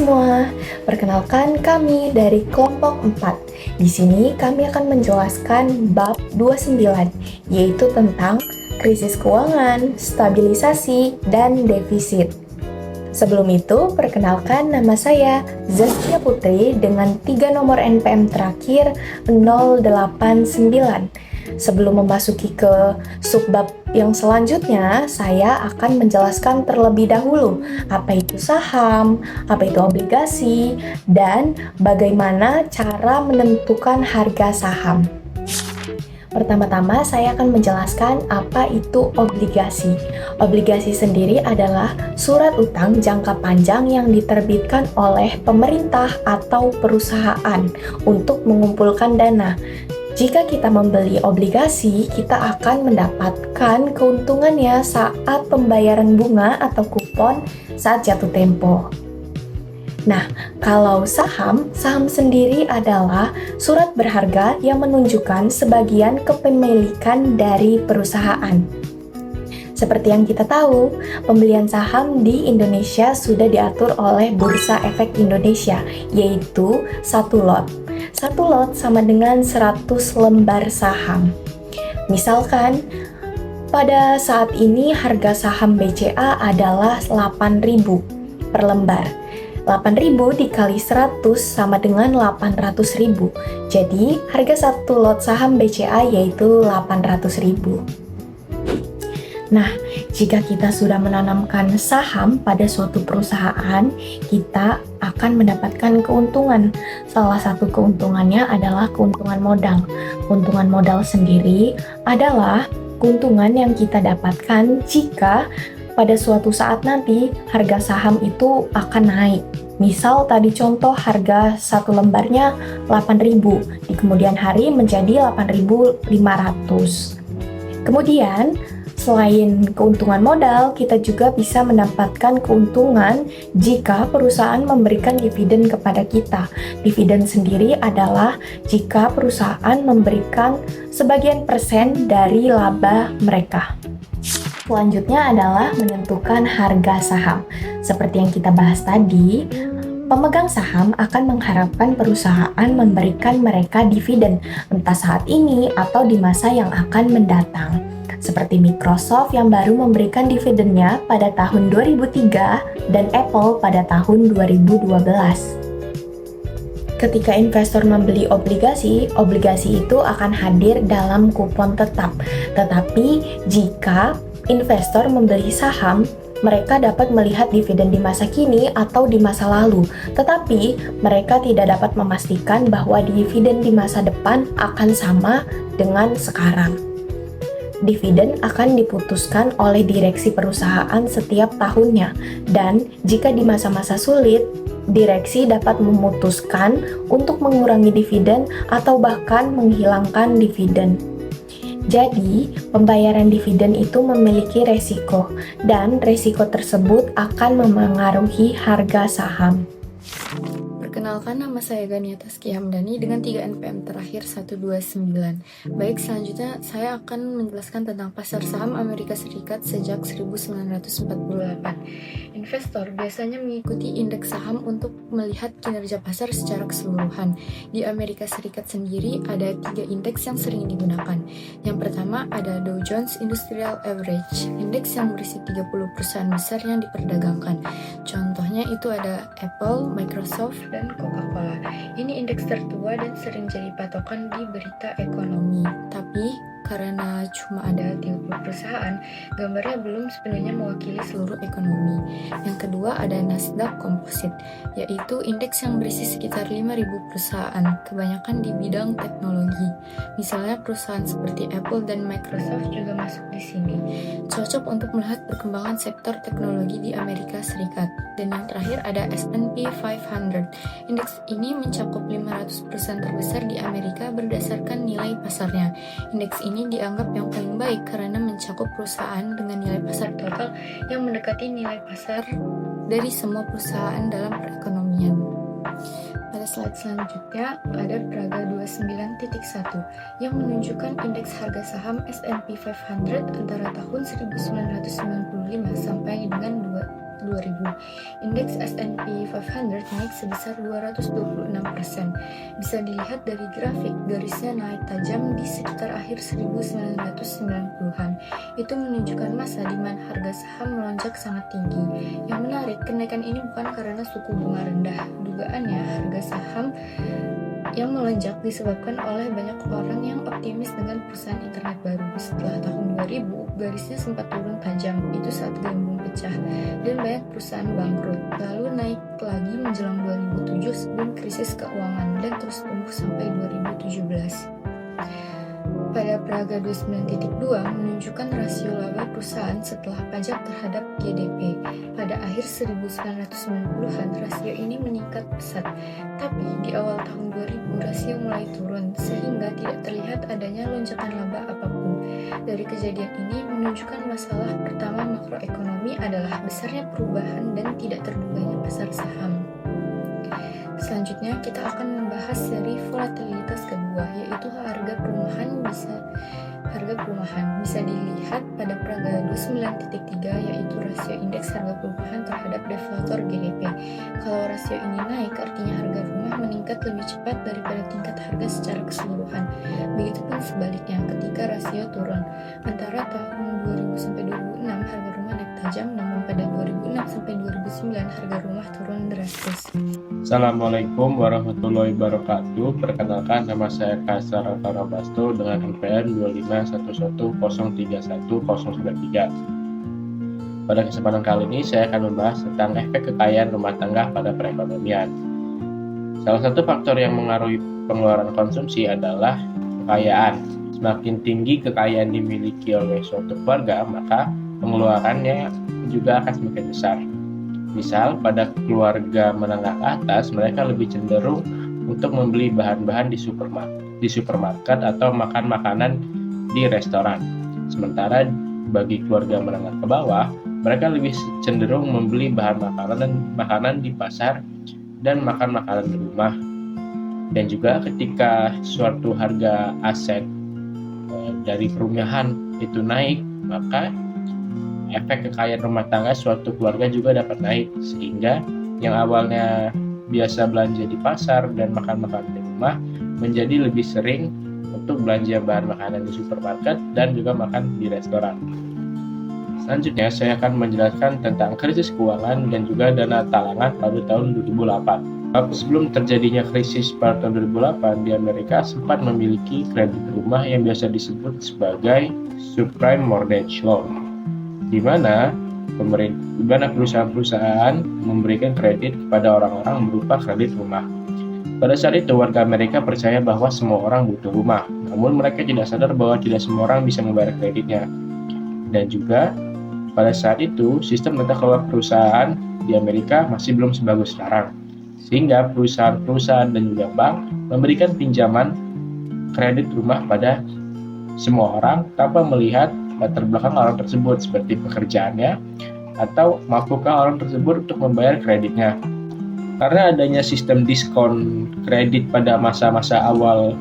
semua, perkenalkan kami dari kelompok 4. Di sini kami akan menjelaskan bab 29, yaitu tentang krisis keuangan, stabilisasi, dan defisit. Sebelum itu, perkenalkan nama saya Zaskia Putri dengan 3 nomor NPM terakhir 089. Sebelum memasuki ke subbab yang selanjutnya, saya akan menjelaskan terlebih dahulu apa itu saham, apa itu obligasi, dan bagaimana cara menentukan harga saham. Pertama-tama saya akan menjelaskan apa itu obligasi. Obligasi sendiri adalah surat utang jangka panjang yang diterbitkan oleh pemerintah atau perusahaan untuk mengumpulkan dana. Jika kita membeli obligasi, kita akan mendapatkan keuntungannya saat pembayaran bunga atau kupon saat jatuh tempo. Nah, kalau saham sendiri adalah surat berharga yang menunjukkan sebagian kepemilikan dari perusahaan. Seperti yang kita tahu, pembelian saham di Indonesia sudah diatur oleh Bursa Efek Indonesia, yaitu 1 lot. 1 lot sama dengan 100 lembar saham. Misalkan, pada saat ini harga saham BCA adalah 8.000 per lembar. 8.000 dikali 100 sama dengan 800.000. Jadi, harga 1 lot saham BCA yaitu 800.000. Nah, jika kita sudah menanamkan saham pada suatu perusahaan, kita akan mendapatkan keuntungan. Salah satu keuntungannya adalah keuntungan modal. Keuntungan modal sendiri adalah keuntungan yang kita dapatkan jika pada suatu saat nanti harga saham itu akan naik. Misal tadi contoh harga 1 lembarnya 8.000, di kemudian hari menjadi 8.500. Kemudian, selain keuntungan modal, kita juga bisa mendapatkan keuntungan jika perusahaan memberikan dividen kepada kita. Dividen sendiri adalah jika perusahaan memberikan sebagian persen dari laba mereka. Selanjutnya adalah menentukan harga saham. Seperti yang kita bahas tadi, pemegang saham akan mengharapkan perusahaan memberikan mereka dividen, entah saat ini atau di masa yang akan mendatang. Seperti Microsoft yang baru memberikan dividennya pada tahun 2003 dan Apple pada tahun 2012. Ketika investor membeli obligasi, obligasi itu akan hadir dalam kupon tetap. Tetapi jika investor membeli saham, mereka dapat melihat dividen di masa kini atau di masa lalu, tetapi mereka tidak dapat memastikan bahwa dividen di masa depan akan sama dengan sekarang. Dividen akan diputuskan oleh direksi perusahaan setiap tahunnya, dan jika di masa-masa sulit, direksi dapat memutuskan untuk mengurangi dividen atau bahkan menghilangkan dividen. Jadi, pembayaran dividen itu memiliki resiko, dan resiko tersebut akan memengaruhi harga saham. Perkenalkan, nama saya Gania Taskia Hamdani dengan 3 NPM terakhir 129. Baik, selanjutnya saya akan menjelaskan tentang pasar saham Amerika Serikat sejak 1948. Investor biasanya mengikuti indeks saham untuk melihat kinerja pasar secara keseluruhan. Di Amerika Serikat sendiri ada 3 indeks yang sering digunakan. Yang pertama ada Dow Jones Industrial Average, indeks yang berisi 30 perusahaan besar yang diperdagangkan. Contohnya itu ada Apple, Microsoft, dan Coca-Cola. Ini indeks tertua dan sering jadi patokan di berita ekonomi. Tapi karena cuma ada 30 perusahaan, gambarnya belum sepenuhnya mewakili seluruh ekonomi. Yang kedua ada Nasdaq Composite, yaitu indeks yang berisi sekitar 5.000 perusahaan, kebanyakan di bidang teknologi. Misalnya perusahaan seperti Apple dan Microsoft juga masuk di sini. Cocok untuk melihat perkembangan sektor teknologi di Amerika Serikat. Dan yang terakhir ada S&P 500. Indeks ini mencakup 500 perusahaan terbesar di Amerika berdasarkan nilai pasarnya. Indeks ini dianggap yang paling baik karena mencakup perusahaan dengan nilai pasar total yang mendekati nilai pasar dari semua perusahaan dalam perekonomian. Pada slide selanjutnya ada Praga 29.1 yang menunjukkan indeks harga saham S&P 500 antara tahun 1995 sampai dengan 2000. Indeks S&P 500 naik sebesar 226%. Bisa dilihat dari grafik, garisnya naik tajam di sekitar akhir 1990-an. Itu menunjukkan masa di mana harga saham melonjak sangat tinggi. Yang menarik, kenaikan ini bukan karena suku bunga rendah. Dugaannya, harga saham yang melonjak disebabkan oleh banyak orang yang optimis dengan perusahaan internet baru. Setelah tahun 2000, garisnya sempat turun tajam, itu saat gelembung pecah, dan banyak perusahaan bangkrut. Lalu naik lagi menjelang 2007 sebelum krisis keuangan, dan terus tumbuh sampai 2017. Pada Praga 29.2 menunjukkan rasio laba perusahaan setelah pajak terhadap GDP. Pada akhir 1990-an, rasio ini meningkat pesat. Tapi di awal tahun 2000, rasio mulai turun, sehingga tidak terlihat adanya lonjakan laba apapun. Dari kejadian ini menunjukkan masalah pertama makroekonomi adalah besarnya perubahan dan tidak terduganya pasar saham. Selanjutnya kita akan membahas seri volatilitas kedua, yaitu harga perumahan bisa dilihat pada Praga 29.3, yaitu rasio indeks harga perumahan terhadap deflator GDP. Kalau rasio ini naik, artinya harga rumah meningkat lebih cepat daripada tingkat harga secara keseluruhan. Begitupun sebaliknya ketika rasio turun. Antara tahun 2000 sampai 2006 harga rumah naik tajam, namun pada 2006 sampai 2009 harga rumah turun drastis. Assalamualaikum warahmatullahi wabarakatuh. Perkenalkan, nama saya Kaisar Alvaro Basto dengan NPM 251110093. Pada kesempatan kali ini saya akan membahas tentang efek kekayaan rumah tangga pada perekonomian. Salah satu faktor yang mengaruhi pengeluaran konsumsi adalah kekayaan. Semakin tinggi kekayaan dimiliki oleh suatu keluarga, maka pengeluarannya juga akan semakin besar. Misal, pada keluarga menengah ke atas, mereka lebih cenderung untuk membeli bahan-bahan di supermarket atau makan makanan di restoran. Sementara bagi keluarga menengah ke bawah, mereka lebih cenderung membeli bahan makanan di pasar dan makan makanan di rumah. Dan juga ketika suatu harga aset dari perumahan itu naik, maka efek kekayaan rumah tangga suatu keluarga juga dapat naik, sehingga yang awalnya biasa belanja di pasar dan makan makanan di rumah menjadi lebih sering untuk belanja bahan makanan di supermarket dan juga makan di restoran. Selanjutnya saya akan menjelaskan tentang krisis keuangan dan juga dana talangan pada tahun 2008. Sebelum terjadinya krisis pada tahun 2008, di Amerika sempat memiliki kredit rumah yang biasa disebut sebagai subprime mortgage loan, di mana perusahaan-perusahaan memberikan kredit kepada orang-orang berupa kredit rumah. Pada saat itu, warga Amerika percaya bahwa semua orang butuh rumah, namun mereka tidak sadar bahwa tidak semua orang bisa membayar kreditnya. Dan juga, pada saat itu, sistem tata kelola perusahaan di Amerika masih belum sebagus sekarang, sehingga perusahaan-perusahaan dan juga bank memberikan pinjaman kredit rumah pada semua orang tanpa melihat latar belakang orang tersebut seperti pekerjaannya atau mampukah orang tersebut untuk membayar kreditnya. Karena adanya sistem diskon kredit pada masa-masa awal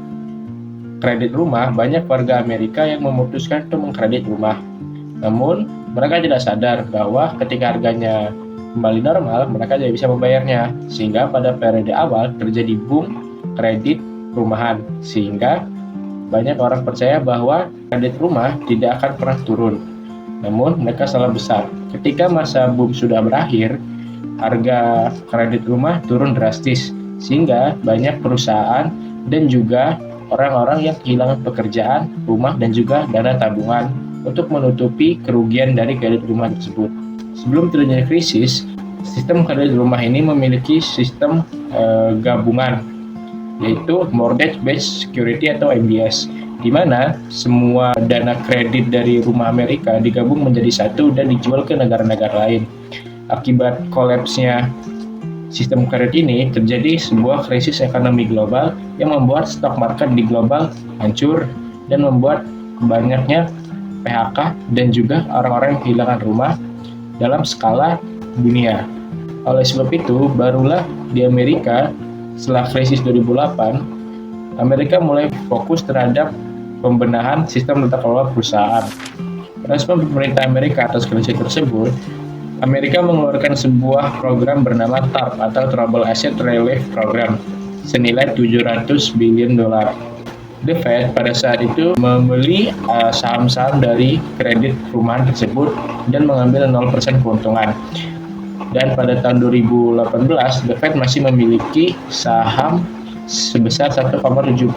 kredit rumah, banyak warga Amerika yang memutuskan untuk mengkredit rumah. Namun, mereka tidak sadar bahwa ketika harganya kembali normal, mereka tidak bisa membayarnya. Sehingga pada periode awal terjadi boom kredit rumahan, sehingga banyak orang percaya bahwa kredit rumah tidak akan pernah turun. Namun mereka salah besar. Ketika masa boom sudah berakhir, harga kredit rumah turun drastis, sehingga banyak perusahaan dan juga orang-orang yang kehilangan pekerjaan, rumah, dan juga dana tabungan untuk menutupi kerugian dari kredit rumah tersebut. Sebelum terjadi krisis, sistem kredit rumah ini memiliki sistem gabungan, yaitu Mortgage Based Security atau MBS, di mana semua dana kredit dari rumah Amerika digabung menjadi satu dan dijual ke negara-negara lain. Akibat kolapsnya sistem kredit ini, terjadi sebuah krisis ekonomi global yang membuat stok market di global hancur dan membuat banyaknya PHK dan juga orang-orang yang kehilangan rumah dalam skala dunia. Oleh sebab itu, barulah di Amerika setelah krisis 2008, Amerika mulai fokus terhadap pembenahan sistem tata kelola perusahaan. Respon pemerintah Amerika atas krisis tersebut Amerika mengeluarkan sebuah program bernama TARP atau Trouble Asset Relief Program senilai 700 billion dolar. The Fed pada saat itu membeli saham-saham dari kredit perumahan tersebut dan mengambil 0% keuntungan. Dan pada tahun 2018, The Fed masih memiliki saham sebesar 1,75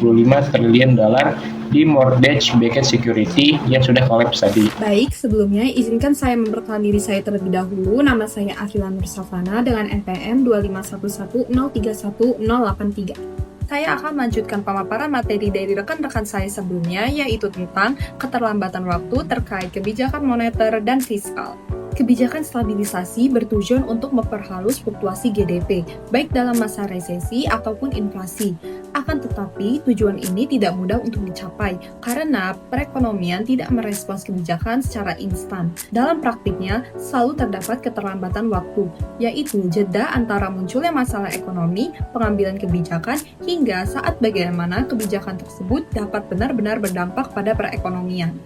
triliun dolar di mortgage-backed security yang sudah collapse tadi. Baik, sebelumnya izinkan saya memperkenalkan diri saya terlebih dahulu. Nama saya Afila Nursafana dengan NPM 25110311083. Saya akan melanjutkan pemaparan materi dari rekan-rekan saya sebelumnya, yaitu tentang keterlambatan waktu terkait kebijakan moneter dan fiskal. Kebijakan stabilisasi bertujuan untuk memperhalus fluktuasi GDP, baik dalam masa resesi ataupun inflasi. Akan tetapi, tujuan ini tidak mudah untuk dicapai, karena perekonomian tidak merespons kebijakan secara instan. Dalam praktiknya, selalu terdapat keterlambatan waktu, yaitu jeda antara munculnya masalah ekonomi, pengambilan kebijakan, hingga saat bagaimana kebijakan tersebut dapat benar-benar berdampak pada perekonomian.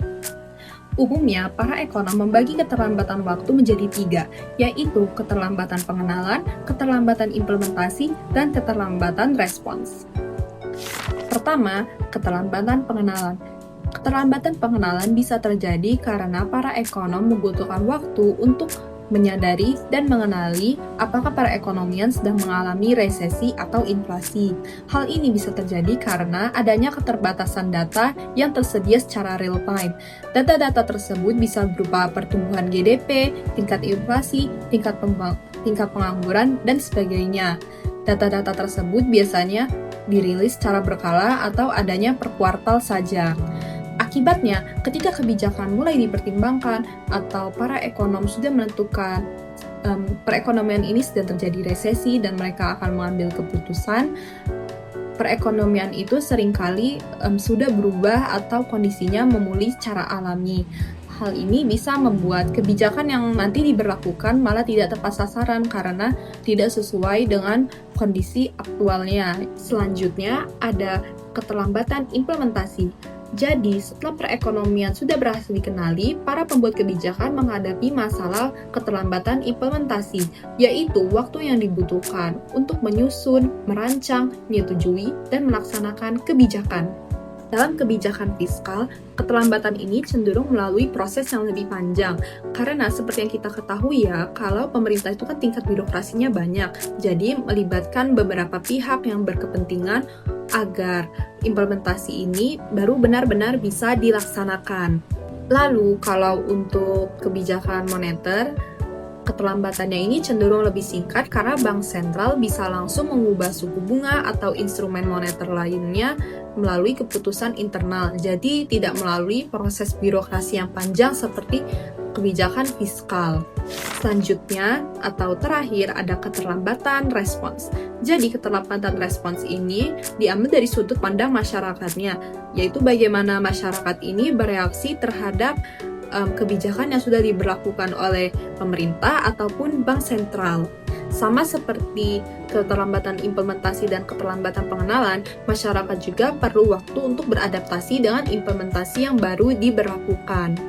Umumnya, para ekonom membagi keterlambatan waktu menjadi 3, yaitu keterlambatan pengenalan, keterlambatan implementasi, dan keterlambatan respons. Pertama, keterlambatan pengenalan. Keterlambatan pengenalan bisa terjadi karena para ekonom membutuhkan waktu untuk menyadari dan mengenali apakah perekonomian sedang mengalami resesi atau inflasi. Hal ini bisa terjadi karena adanya keterbatasan data yang tersedia secara real time. Data-data tersebut bisa berupa pertumbuhan GDP, tingkat inflasi, tingkat pengangguran, dan sebagainya. Data-data tersebut biasanya dirilis secara berkala atau adanya per kuartal saja. Akibatnya, ketika kebijakan mulai dipertimbangkan atau para ekonom sudah menentukan perekonomian ini sedang terjadi resesi dan mereka akan mengambil keputusan, perekonomian itu seringkali sudah berubah atau kondisinya memulih secara alami. Hal ini bisa membuat kebijakan yang nanti diberlakukan malah tidak tepat sasaran karena tidak sesuai dengan kondisi aktualnya. Selanjutnya, ada keterlambatan implementasi. Jadi, setelah perekonomian sudah berhasil dikenali, para pembuat kebijakan menghadapi masalah keterlambatan implementasi, yaitu waktu yang dibutuhkan untuk menyusun, merancang, menyetujui, dan melaksanakan kebijakan. Dalam kebijakan fiskal, keterlambatan ini cenderung melalui proses yang lebih panjang. Karena seperti yang kita ketahui ya, kalau pemerintah itu kan tingkat birokrasinya banyak. Jadi melibatkan beberapa pihak yang berkepentingan agar implementasi ini baru benar-benar bisa dilaksanakan. Lalu kalau untuk kebijakan moneter, keterlambatannya ini cenderung lebih singkat karena bank sentral bisa langsung mengubah suku bunga atau instrumen moneter lainnya melalui keputusan internal. Jadi tidak melalui proses birokrasi yang panjang seperti kebijakan fiskal. Selanjutnya atau terakhir ada keterlambatan respons. Jadi keterlambatan respons ini diambil dari sudut pandang masyarakatnya, yaitu bagaimana masyarakat ini bereaksi terhadap kebijakan yang sudah diberlakukan oleh pemerintah ataupun bank sentral. Sama seperti keterlambatan implementasi dan keterlambatan pengenalan, masyarakat juga perlu waktu untuk beradaptasi dengan implementasi yang baru diberlakukan.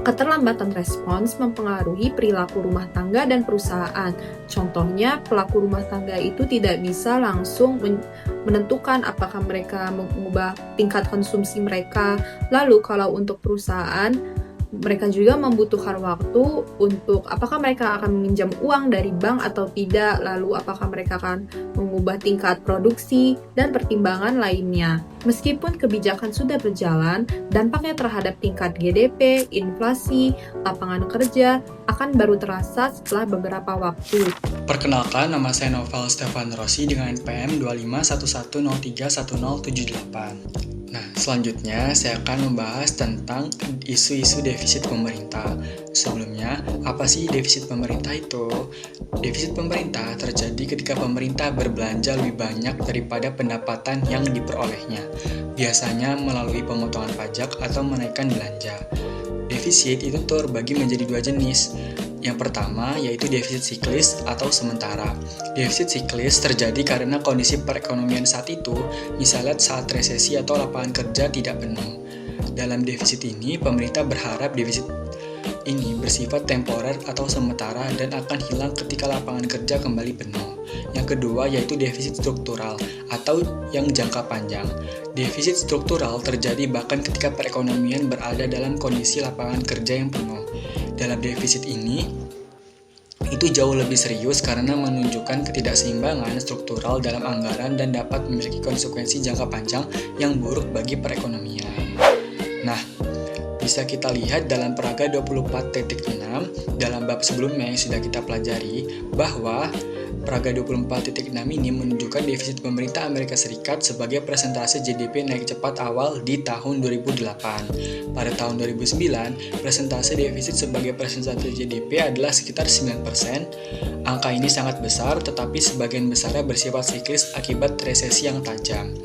Keterlambatan respons mempengaruhi perilaku rumah tangga dan perusahaan. Contohnya, pelaku rumah tangga itu tidak bisa langsung menentukan apakah mereka mengubah tingkat konsumsi mereka. Lalu kalau untuk perusahaan, mereka juga membutuhkan waktu untuk apakah mereka akan meminjam uang dari bank atau tidak, lalu apakah mereka akan mengubah tingkat produksi, dan pertimbangan lainnya. Meskipun kebijakan sudah berjalan, dampaknya terhadap tingkat GDP, inflasi, lapangan kerja akan baru terasa setelah beberapa waktu. Perkenalkan, nama saya Novel Stefan Rossi dengan NPM 25110331078. Nah, selanjutnya saya akan membahas tentang isu-isu defisit pemerintah. Sebelumnya, apa sih defisit pemerintah itu? Defisit pemerintah terjadi ketika pemerintah berbelanja lebih banyak daripada pendapatan yang diperolehnya, biasanya melalui pemotongan pajak atau menaikkan belanja. Defisit itu terbagi menjadi dua jenis. Yang pertama yaitu defisit siklis atau sementara. Defisit siklis terjadi karena kondisi perekonomian saat itu, misalnya saat resesi atau lapangan kerja tidak penuh. Dalam defisit ini, pemerintah berharap defisit ini bersifat temporer atau sementara dan akan hilang ketika lapangan kerja kembali penuh. Yang kedua yaitu defisit struktural atau yang jangka panjang. Defisit struktural terjadi bahkan ketika perekonomian berada dalam kondisi lapangan kerja yang penuh. Dalam defisit ini, itu jauh lebih serius karena menunjukkan ketidakseimbangan struktural dalam anggaran dan dapat memiliki konsekuensi jangka panjang yang buruk bagi perekonomian. Nah, bisa kita lihat dalam Praga 24.6 dalam bab sebelumnya yang sudah kita pelajari bahwa Praga 24.6 ini menunjukkan defisit pemerintah Amerika Serikat sebagai persentase GDP naik cepat awal di tahun 2008. Pada tahun 2009, persentase defisit sebagai persentase GDP adalah sekitar 9%. Angka ini sangat besar, tetapi sebagian besarnya bersifat siklis akibat resesi yang tajam.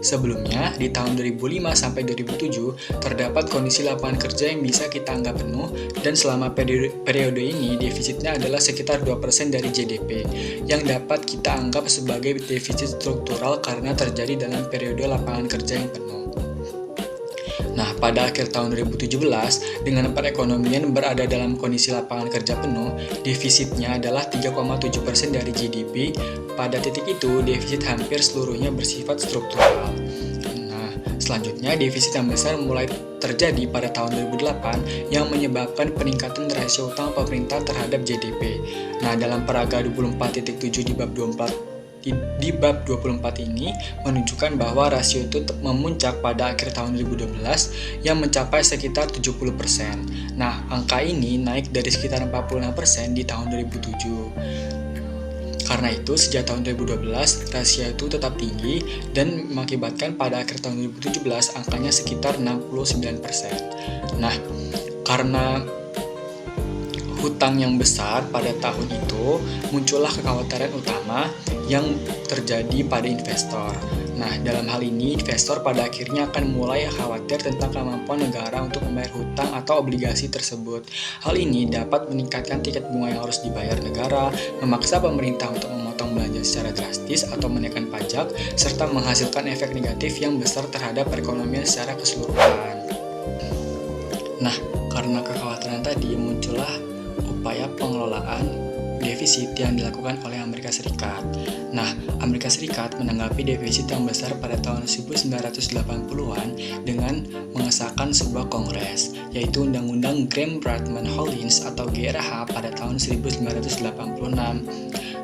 Sebelumnya, di tahun 2005 sampai 2007, terdapat kondisi lapangan kerja yang bisa kita anggap penuh dan selama periode ini defisitnya adalah sekitar 2% dari GDP yang dapat kita anggap sebagai defisit struktural karena terjadi dalam periode lapangan kerja yang penuh. Nah, pada akhir tahun 2017, dengan perekonomian berada dalam kondisi lapangan kerja penuh, defisitnya adalah 3,7% dari GDP. Pada titik itu, defisit hampir seluruhnya bersifat struktural. Nah, selanjutnya defisit yang besar mulai terjadi pada tahun 2008 yang menyebabkan peningkatan rasio utang pemerintah terhadap GDP. Nah, dalam Praga 24.7 di bab 24 ini menunjukkan bahwa rasio itu memuncak pada akhir tahun 2012 yang mencapai sekitar 70%. Nah, angka ini naik dari sekitar 46% di tahun 2007. Karena itu, sejak tahun 2012, rasio itu tetap tinggi dan mengakibatkan pada akhir tahun 2017 angkanya sekitar 69%. Nah, karena hutang yang besar pada tahun itu, muncullah kekhawatiran utama yang terjadi pada investor. Nah, dalam hal ini, investor pada akhirnya akan mulai khawatir tentang kemampuan negara untuk membayar hutang atau obligasi tersebut. Hal ini dapat meningkatkan tiket bunga yang harus dibayar negara, memaksa pemerintah untuk memotong belanja secara drastis atau menaikkan pajak, serta menghasilkan efek negatif yang besar terhadap perekonomian secara keseluruhan. Nah, karena kekhawatiran tadi, muncullah upaya pengelolaan defisit yang dilakukan oleh Amerika Serikat. Nah, Amerika Serikat menanggapi defisit yang besar pada tahun 1980-an dengan mengesahkan sebuah kongres, yaitu Undang-Undang Gramm-Bragman-Hollins atau GRH pada tahun 1986.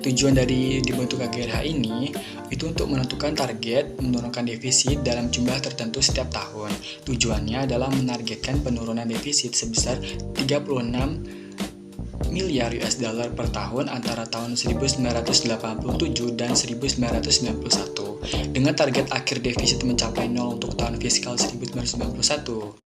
Tujuan dari dibentuknya GRH ini itu untuk menentukan target menurunkan defisit dalam jumlah tertentu setiap tahun. Tujuannya adalah menargetkan penurunan defisit sebesar 36 miliar US dollar per tahun antara tahun 1987 dan 1991 dengan target akhir defisit mencapai 0 untuk tahun fiskal 1991.